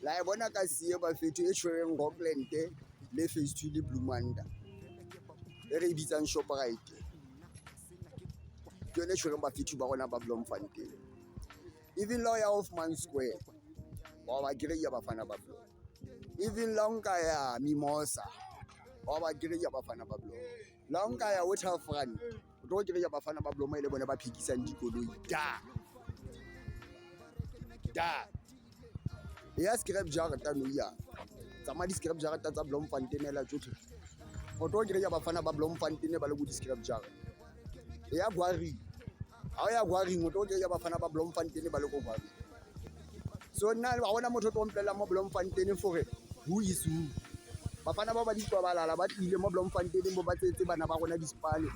la e bona ka sie bafethu e tshwereng Rockland le Phase 2 le Bloemfontein e re e bitsang Shoprite ke yone e tshwereng bafethu ba rona ba Bloemfontein. Even la ya Hoffman Square wa ba kereya bafana ba Blom, even la nka ya Mimosa wa ba kereya bafana ba Blom, la nka ya Waterfront o tlo kereya bafana ba Blom e le bona ba phekisang dikoloi da ya scrap jarata no ya tsama di scrap jarata tsa Bloemfontein la tsotlhe o tlo kereya bafana ba Bloemfontein ba le go di scrap jarata ya gwari ha ya gwari o tlo kereya bafana ba Bloemfontein ba le go gwari. So nna ba bona motho tlo mplela mo Bloemfontein for who is who. Bafana ba di tlobalala ba tlile mo Bloemfontein mo ba tsetse bana ba rona dispale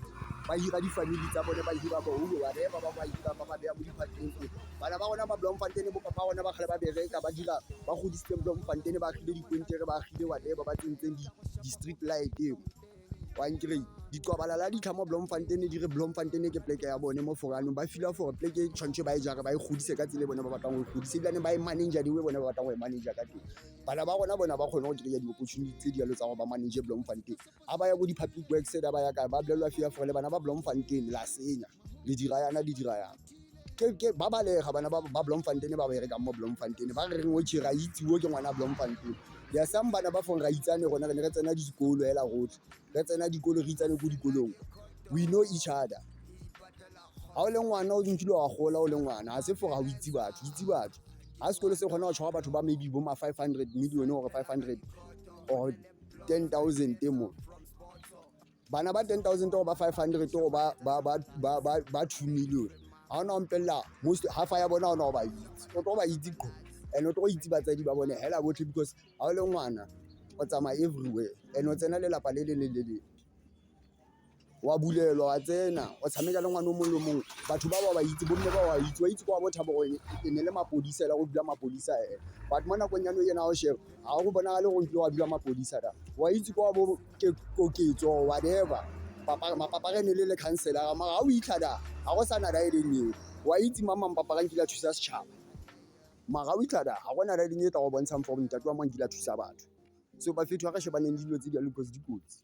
ba hira di-family tsa bone ba hira boholo ba re ba hira ba beya mo di-patleng bana ba rona ba Bloemfontein bo papa rona ba kgale ba bereka ba dira ba godisitse Bloemfontein ba khile dikwintere ba khile whatever ba tsentseng di-street light wa nkre di tlobalala di tlhamo Bloemfontein di re Bloemfontein ke pleke ya bone mo foranong ba fila for pleke tshwantse ba e jara ba e godise ka tsile bone ba batlang go godise ilane ba e manager diwe bone ba batlang go e manager ka teng. Bana ba rona bona ba kgone go kry-a di-opportunity tse dialo tsa go ba manage Bloemfontein ha ba ya go di-public works da ba ya ka ba bolelwa fia for le bana ba Bloemfontein la senya le dirayana ke ba balega bana ba Bloemfontein ba bereka mo Bloemfontein ba re reng o tshira itse wo ke ngwana Bloemfontein ya sam bana ba fong ra itsane rona re ne re tsena dikolo hela rotlhe re tsena dikolo re itsane go dikolong we know each other. Ha o le ngwana o ntshile wa gola o le ngwana ha se for ha o itse batho ha sekolo se kgona go tshwara batho ba maybe bo ma 500 million or 500 or 10,000 mo bana ba 10,000 or ba 500 or ba 2 million ha ona mpella most half ya bona ona ba itse o tlo ba itse go and o tlo itse batsadi ba bone hela botlhe because ha o le ngwana o tsamaya everywhere and o tsena le lapa le wa bulelwa wa tsena o tshameka le ngwana o mongwe le mongwe batho ba itse bomme ba wa itse kwa botha bo e ne le mapodisa la go dula mapodisa but mo nakong ya no yena o sheba ha go bona le go ntlo wa dula mapodisa da wa itse kwa bo ke koketso whatever papa re ne le counselor mara ha o itlhada ha go sana da edeng wa itse mama papa re nkile thusa setšhaba mara ha o itlhada ha gona da edeng e tla go bontshang for ntate wa mo nkile thusa batho. So ba fetwa ka shebaneng dilo tse di a because dikotsi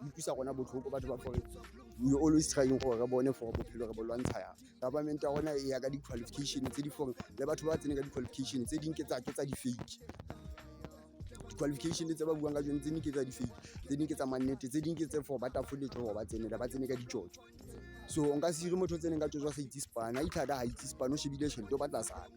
di thusa gona botlhoko batho ba for we always trying gore re bone for bophelo re bo lwantsha ya government ya gona e ya ka di-qualification tse di for le batho ba tsene ka di-qualification tse ding ke tsa di-fake di-qualification tse ba buang ka tsone tse ding ke tsa di-fake tse ding ke tsa mannete tse ding ke tse for ba tafoletse gore ba tsene ka dijojo. So nka se dire motho tseneng ka jojo sa itse spana itlhada ha itse spana o shebile tšhelete o batla sana